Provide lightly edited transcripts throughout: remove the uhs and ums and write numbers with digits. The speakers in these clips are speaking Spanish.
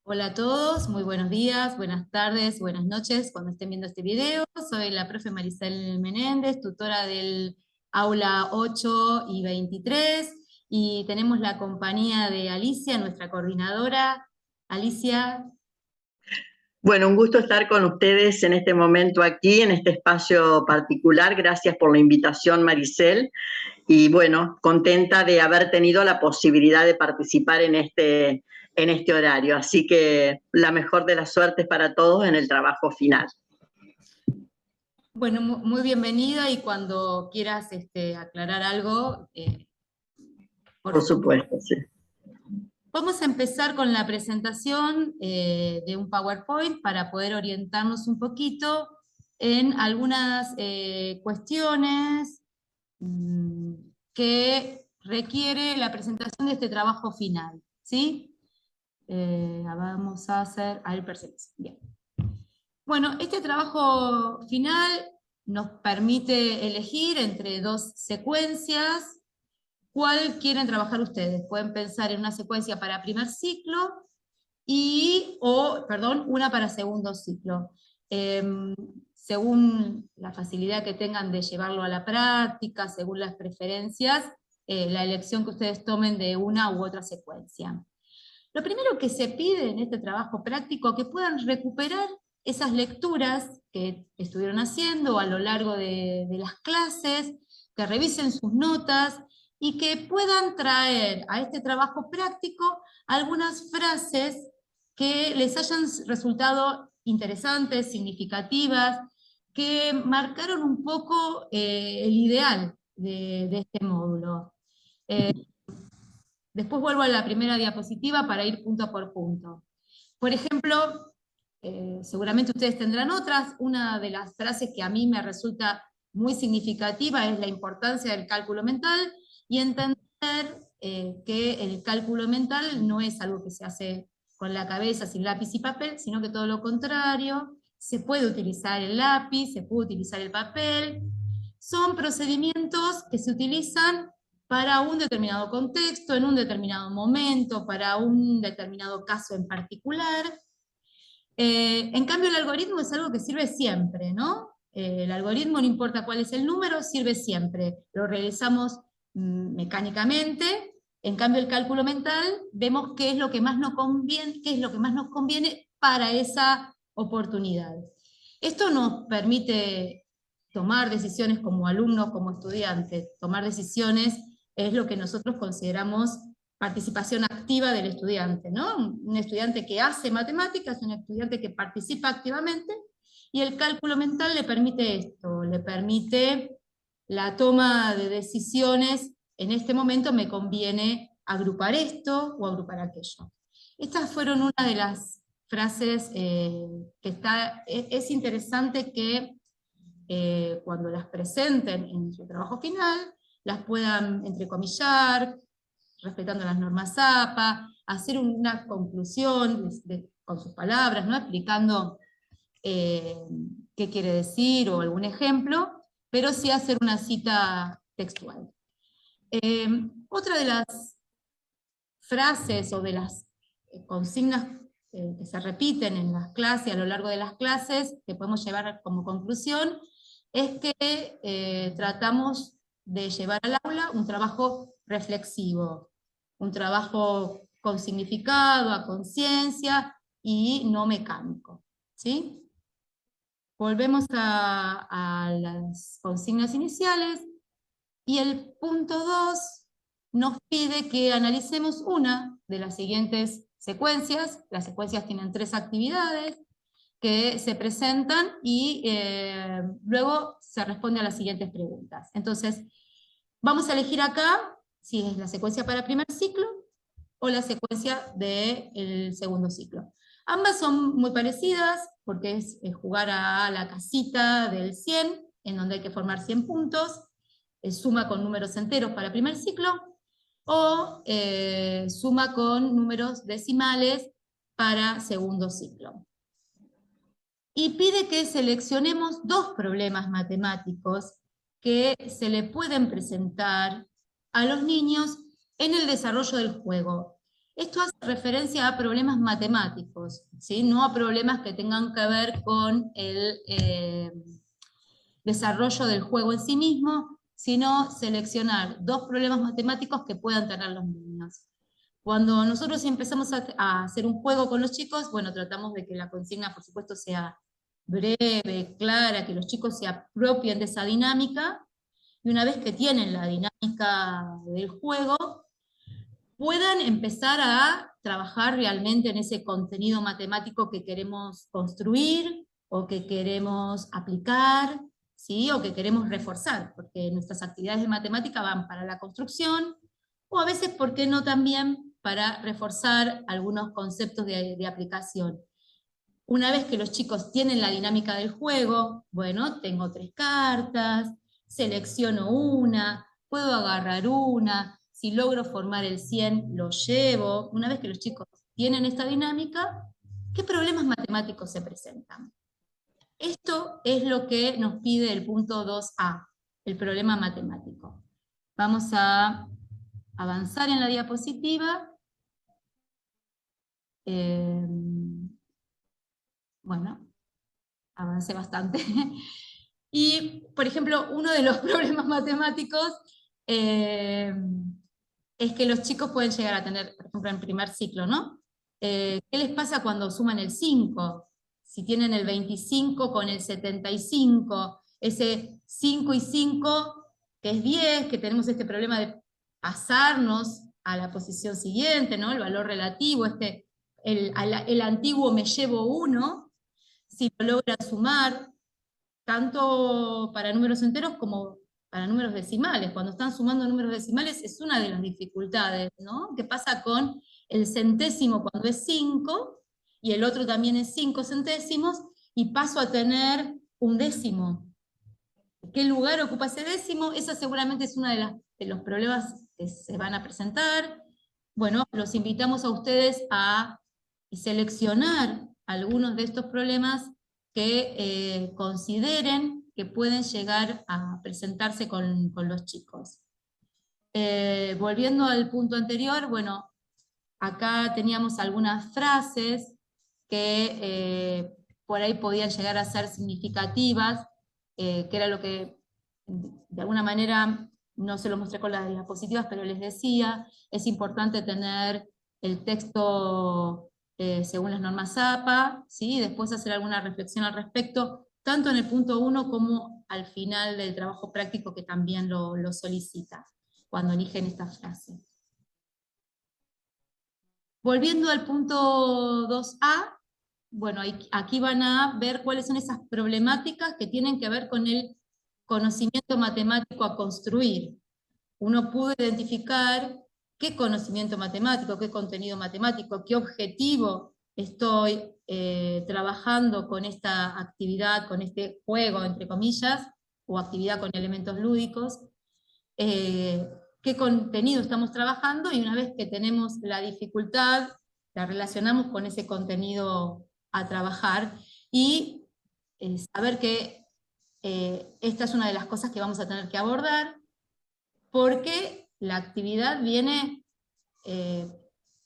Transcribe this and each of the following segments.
Hola a todos, muy buenos días, buenas tardes, buenas noches cuando estén viendo este video. Soy la profe Maricel Menéndez, tutora del aula 8 y 23, y tenemos la compañía de Alicia, nuestra coordinadora. Alicia. Bueno, un gusto estar con ustedes en este momento aquí, en este espacio particular. Gracias por la invitación, Maricel. Y bueno, contenta de haber tenido la posibilidad de participar en este horario. Así que la mejor de las suertes para todos en el trabajo final. Bueno, muy bienvenida, y cuando quieras aclarar algo, por Por favor. supuesto, sí. Vamos a empezar con la presentación de un PowerPoint para poder orientarnos un poquito en algunas cuestiones que requiere la presentación de este trabajo final, ¿sí? Vamos a hacer al presentación. Bien. Bueno, este trabajo final nos permite elegir entre dos secuencias. ¿Cuál quieren trabajar ustedes? Pueden pensar en una secuencia para primer ciclo una para segundo ciclo. Según la facilidad que tengan de llevarlo a la práctica, según las preferencias, la elección que ustedes tomen de una u otra secuencia. Lo primero que se pide en este trabajo práctico es que puedan recuperar esas lecturas que estuvieron haciendo a lo largo de las clases, que revisen sus notas y que puedan traer a este trabajo práctico algunas frases que les hayan resultado interesantes, significativas, que marcaron un poco el ideal de este módulo. Después vuelvo a la primera diapositiva para ir punto por punto. Por ejemplo, seguramente ustedes tendrán otras. Una de las frases que a mí me resulta muy significativa es la importancia del cálculo mental y entender que el cálculo mental no es algo que se hace con la cabeza, sin lápiz y papel, sino que todo lo contrario. Se puede utilizar el lápiz, se puede utilizar el papel. Son procedimientos que se utilizan para un determinado contexto, en un determinado momento, para un determinado caso en particular. En cambio, el algoritmo es algo que sirve siempre, ¿no? El algoritmo, no importa cuál es el número, sirve siempre. Lo realizamos mecánicamente. En cambio, el cálculo mental, vemos qué es lo que más nos conviene, qué es lo que más nos conviene para esa oportunidad. Esto nos permite tomar decisiones como alumnos, como estudiantes. Tomar decisiones es lo que nosotros consideramos participación activa del estudiante, ¿no? Un estudiante que hace matemáticas, un estudiante que participa activamente, y el cálculo mental le permite esto, le permite la toma de decisiones. En este momento me conviene agrupar esto o agrupar aquello. Estas fueron una de las frases es interesante que cuando las presenten en su trabajo final, las puedan entrecomillar, respetando las normas APA, hacer una conclusión con sus palabras, ¿no? Explicando qué quiere decir o algún ejemplo, pero sí hacer una cita textual. Otra de las frases o de las consignas que se repiten en las clases, a lo largo de las clases, que podemos llevar como conclusión, es que tratamos de llevar al aula un trabajo reflexivo, un trabajo con significado, a conciencia y no mecánico, ¿sí? Volvemos a las consignas iniciales, y el punto 2 nos pide que analicemos una de las siguientes secuencias. Las secuencias tienen 3 actividades que se presentan y luego se responde a las siguientes preguntas. Entonces, vamos a elegir acá si es la secuencia para primer ciclo o la secuencia del segundo ciclo. Ambas son muy parecidas porque es jugar a la casita del 100, en donde hay que formar 100 puntos, suma con números enteros para primer ciclo, o suma con números decimales para segundo ciclo. Y pide que seleccionemos 2 problemas matemáticos que se le pueden presentar a los niños en el desarrollo del juego. Esto hace referencia a problemas matemáticos, ¿sí? No a problemas que tengan que ver con el desarrollo del juego en sí mismo, sino seleccionar 2 problemas matemáticos que puedan tener los niños. Cuando nosotros empezamos a hacer un juego con los chicos, bueno, tratamos de que la consigna, por supuesto, sea breve, clara, que los chicos se apropien de esa dinámica, y una vez que tienen la dinámica del juego, puedan empezar a trabajar realmente en ese contenido matemático que queremos construir o que queremos aplicar, ¿sí? O que queremos reforzar, porque nuestras actividades de matemática van para la construcción, o a veces, ¿por qué no también para reforzar algunos conceptos de aplicación? Una vez que los chicos tienen la dinámica del juego, bueno, tengo 3 cartas, selecciono una, puedo agarrar una, si logro formar el 100, lo llevo. Una vez que los chicos tienen esta dinámica, ¿qué problemas matemáticos se presentan? Esto es lo que nos pide el punto 2A, el problema matemático. Vamos a avanzar en la diapositiva. Bueno, avancé bastante. Y, por ejemplo, uno de los problemas matemáticos es que los chicos pueden llegar a tener, por ejemplo, en primer ciclo, ¿no? ¿Qué les pasa cuando suman el 5? Si tienen el 25 con el 75, ese 5 y 5, que es 10, que tenemos este problema de pasarnos a la posición siguiente, ¿no? El valor relativo, el antiguo me llevo 1, si lo logran sumar, tanto para números enteros como para números decimales. Cuando están sumando números decimales es una de las dificultades, ¿no? ¿Qué pasa con el centésimo cuando es 5 y el otro también es 5 centésimos y paso a tener un décimo? ¿Qué lugar ocupa ese décimo? Esa seguramente es uno de los problemas que se van a presentar. Bueno, los invitamos a ustedes a seleccionar algunos de estos problemas que consideren que pueden llegar a presentarse con los chicos. Volviendo al punto anterior, bueno, acá teníamos algunas frases que por ahí podían llegar a ser significativas, que era lo que de alguna manera no se lo mostré con las diapositivas, pero les decía, es importante tener el texto según las normas APA, ¿sí? Y después hacer alguna reflexión al respecto, tanto en el punto 1 como al final del trabajo práctico que también lo solicita, cuando eligen esta frase. Volviendo al punto 2A, bueno, aquí van a ver cuáles son esas problemáticas que tienen que ver con el conocimiento matemático a construir. Uno pudo identificar qué conocimiento matemático, qué contenido matemático, qué objetivo estoy trabajando con esta actividad, con este juego, entre comillas, o actividad con elementos lúdicos, qué contenido estamos trabajando, y una vez que tenemos la dificultad, la relacionamos con ese contenido a trabajar, y saber que esta es una de las cosas que vamos a tener que abordar, porque la actividad viene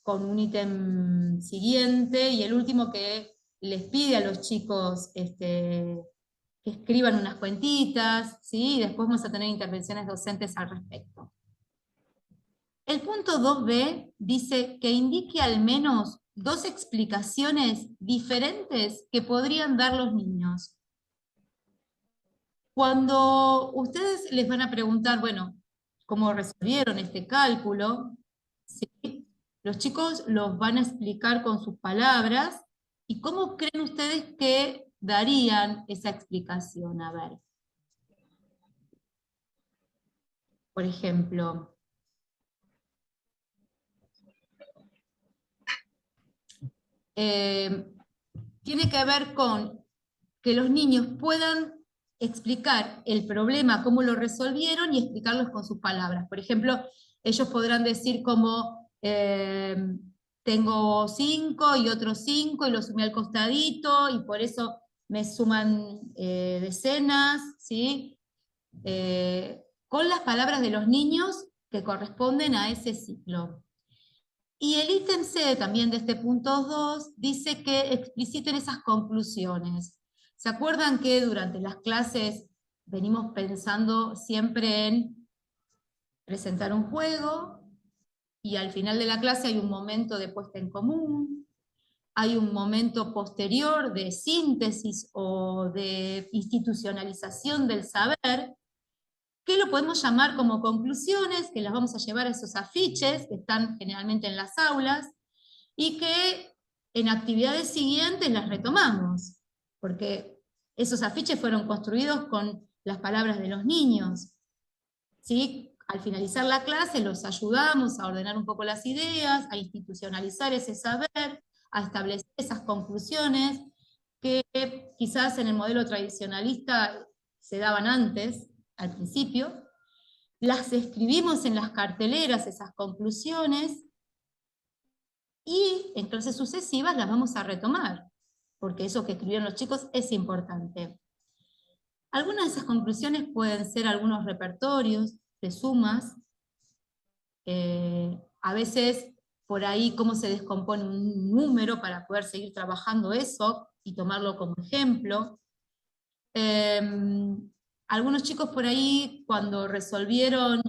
con un ítem siguiente, y el último que les pide a los chicos que escriban unas cuentitas, ¿sí? Y después vamos a tener intervenciones docentes al respecto. El punto 2b dice que indique al menos 2 explicaciones diferentes que podrían dar los niños. Cuando ustedes les van a preguntar, bueno, ¿cómo resolvieron este cálculo? ¿Sí? Los chicos los van a explicar con sus palabras, y ¿cómo creen ustedes que darían esa explicación? A ver. Por ejemplo, tiene que ver con que los niños puedan explicar el problema, cómo lo resolvieron, y explicarlos con sus palabras. Por ejemplo, ellos podrán decir como, tengo 5 y otros 5 y los sumé al costadito y por eso me suman decenas, ¿sí? Con las palabras de los niños que corresponden a ese ciclo. Y el ítem C también de este punto 2 dice que expliciten esas conclusiones. ¿Se acuerdan que durante las clases venimos pensando siempre en presentar un juego y al final de la clase hay un momento de puesta en común, hay un momento posterior de síntesis o de institucionalización del saber, que lo podemos llamar como conclusiones, que las vamos a llevar a esos afiches que están generalmente en las aulas, y que en actividades siguientes las retomamos, porque esos afiches fueron construidos con las palabras de los niños, ¿sí? Al finalizar la clase los ayudamos a ordenar un poco las ideas, a institucionalizar ese saber, a establecer esas conclusiones que quizás en el modelo tradicionalista se daban antes, al principio. Las escribimos en las carteleras, esas conclusiones, y en clases sucesivas las vamos a retomar, porque eso que escribieron los chicos es importante. Algunas de esas conclusiones pueden ser algunos repertorios de sumas, a veces por ahí cómo se descompone un número para poder seguir trabajando eso y tomarlo como ejemplo. Algunos chicos por ahí cuando resolvieron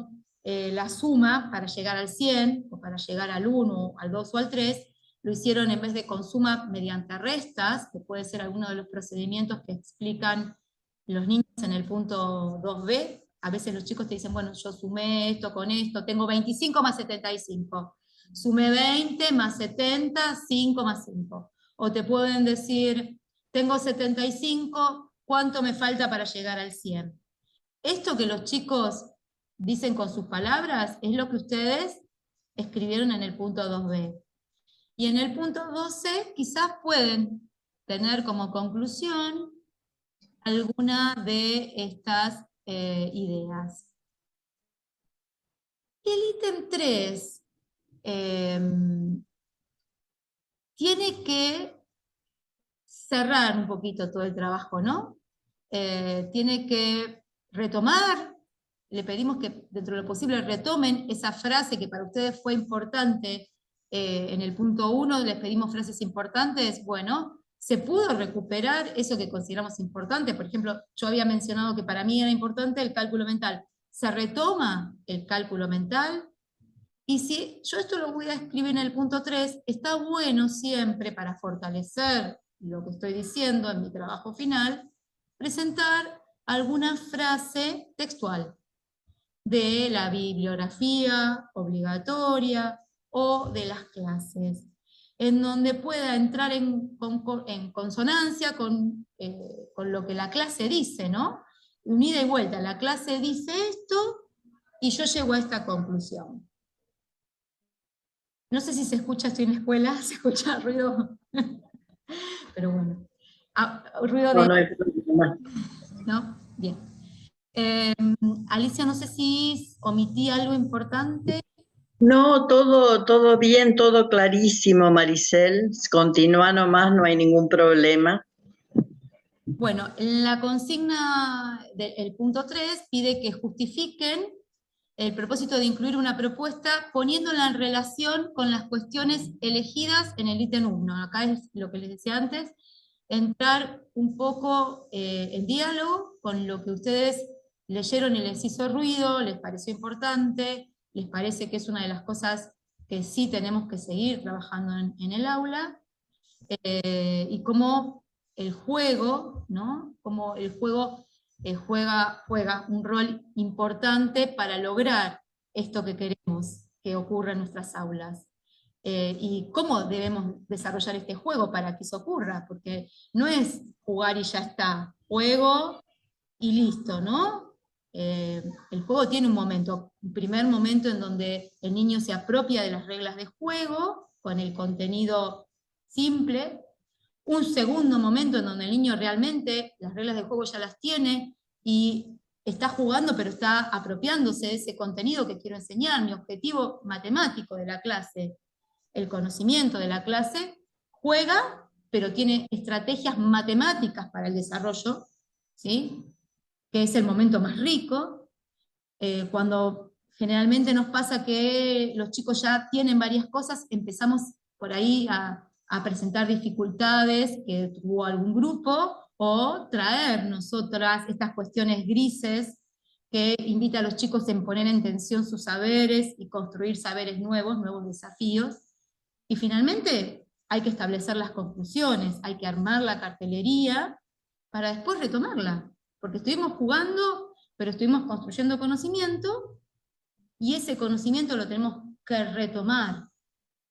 la suma para llegar al 100, o para llegar al 1, al 2 o al 3, lo hicieron en vez de con suma mediante restas, que puede ser alguno de los procedimientos que explican los niños en el punto 2b. A veces los chicos te dicen, bueno, yo sumé esto con esto, tengo 25 más 75. Sumé 20 más 70, 5 más 5. O te pueden decir, tengo 75, ¿cuánto me falta para llegar al 100? Esto que los chicos dicen con sus palabras es lo que ustedes escribieron en el punto 2b. Y en el punto 2c quizás pueden tener como conclusión alguna de estas ideas. Y el ítem 3 tiene que cerrar un poquito todo el trabajo, ¿no? Tiene que retomar, le pedimos que dentro de lo posible retomen esa frase que para ustedes fue importante en el punto 1, les pedimos frases importantes, bueno, se pudo recuperar eso que consideramos importante. Por ejemplo, yo había mencionado que para mí era importante el cálculo mental. Se retoma el cálculo mental, y si yo esto lo voy a escribir en el punto 3, está bueno siempre para fortalecer lo que estoy diciendo en mi trabajo final, presentar alguna frase textual de la bibliografía obligatoria o de las clases, en donde pueda entrar en consonancia con lo que la clase dice, ¿no? Unida y vuelta, la clase dice esto y yo llego a esta conclusión. No sé si se escucha, estoy en la escuela, se escucha ruido, pero bueno. Ruido de... No hay problema. ¿No? Bien. Alicia, no sé si omití algo importante. No, todo bien, todo clarísimo, Maricel. Continúa nomás, no hay ningún problema. Bueno, la consigna del punto 3 pide que justifiquen el propósito de incluir una propuesta poniéndola en relación con las cuestiones elegidas en el ítem 1. Acá es lo que les decía antes, entrar un poco en diálogo con lo que ustedes leyeron y les hizo ruido, les pareció importante, les parece que es una de las cosas que sí tenemos que seguir trabajando en el aula, y cómo el juego, ¿no? Cómo el juego juega un rol importante para lograr esto que queremos que ocurra en nuestras aulas. Y cómo debemos desarrollar este juego para que eso ocurra, porque no es jugar y ya está, juego y listo, ¿no? El juego tiene un primer momento en donde el niño se apropia de las reglas de juego, con el contenido simple, un segundo momento en donde el niño realmente las reglas de juego ya las tiene y está jugando, pero está apropiándose de ese contenido que quiero enseñar, mi objetivo matemático de la clase, el conocimiento de la clase, juega, pero tiene estrategias matemáticas para el desarrollo, ¿sí? Que es el momento más rico, cuando generalmente nos pasa que los chicos ya tienen varias cosas, empezamos por ahí a presentar dificultades que tuvo algún grupo, o traer nosotras estas cuestiones grises que invita a los chicos a poner en tensión sus saberes y construir saberes nuevos, nuevos desafíos. Y finalmente hay que establecer las conclusiones, hay que armar la cartelería para después retomarla, porque estuvimos jugando, pero estuvimos construyendo conocimiento, y ese conocimiento lo tenemos que retomar,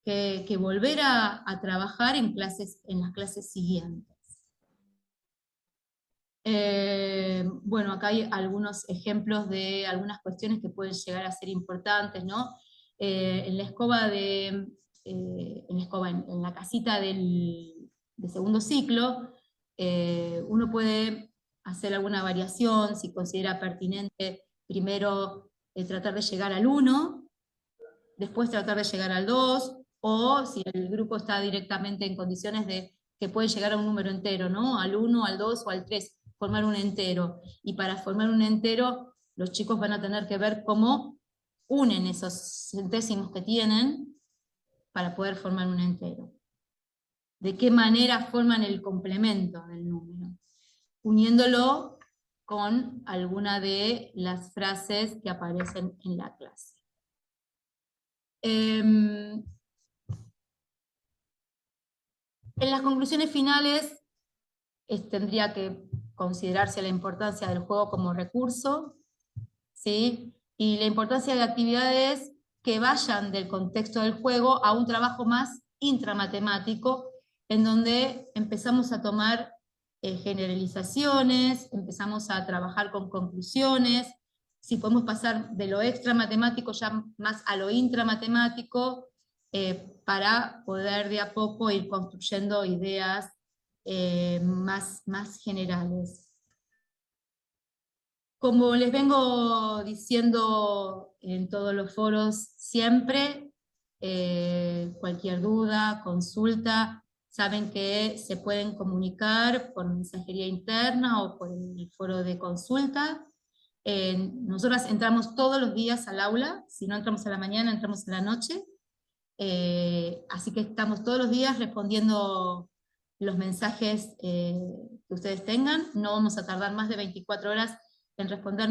que volver a trabajar en las clases siguientes. Bueno, acá hay algunos ejemplos de algunas cuestiones que pueden llegar a ser importantes, ¿no? En la escoba en la casita de segundo ciclo, uno puede hacer alguna variación si considera pertinente primero tratar de llegar al 1, después tratar de llegar al 2, o si el grupo está directamente en condiciones de que puede llegar a un número entero, ¿no? Al 1, al 2 o al 3, formar un entero. Y para formar un entero, los chicos van a tener que ver cómo unen esos centésimos que tienen para poder formar un entero. De qué manera forman el complemento del número, uniéndolo con alguna de las frases que aparecen en la clase. En las conclusiones finales tendría que considerarse la importancia del juego como recurso, ¿sí? Y la importancia de actividades que vayan del contexto del juego a un trabajo más intramatemático, en donde empezamos a tomar generalizaciones, empezamos a trabajar con conclusiones, si podemos pasar de lo extramatemático ya más a lo intramatemático, para poder de a poco ir construyendo ideas más generales. Como les vengo diciendo en todos los foros siempre, cualquier duda, consulta, saben que se pueden comunicar por mensajería interna o por el foro de consulta. Nosotras entramos todos los días al aula, si no entramos a la mañana, entramos a la noche. Así que estamos todos los días respondiendo los mensajes que ustedes tengan. No vamos a tardar más de 24 horas en responder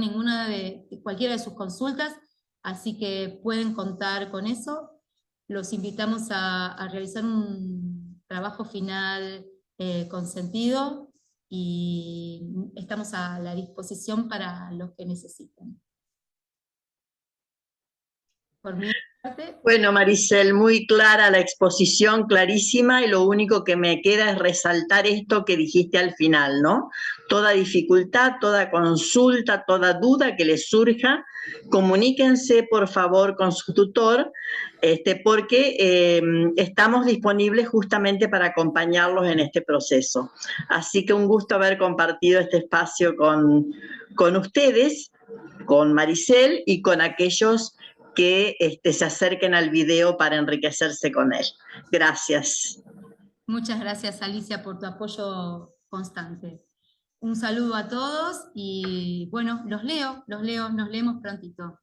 cualquiera de sus consultas, así que pueden contar con eso. Los invitamos a realizar un trabajo final con sentido, y estamos a la disposición para los que necesiten. Por mi parte. Bueno, Maricel, muy clara la exposición, clarísima, y lo único que me queda es resaltar esto que dijiste al final, ¿no? Toda dificultad, toda consulta, toda duda que les surja, comuníquense por favor con su tutor, porque estamos disponibles justamente para acompañarlos en este proceso. Así que un gusto haber compartido este espacio con ustedes, con Maricel y con aquellos que se acerquen al video para enriquecerse con él. Gracias. Muchas gracias, Alicia, por tu apoyo constante. Un saludo a todos y bueno, nos leemos prontito.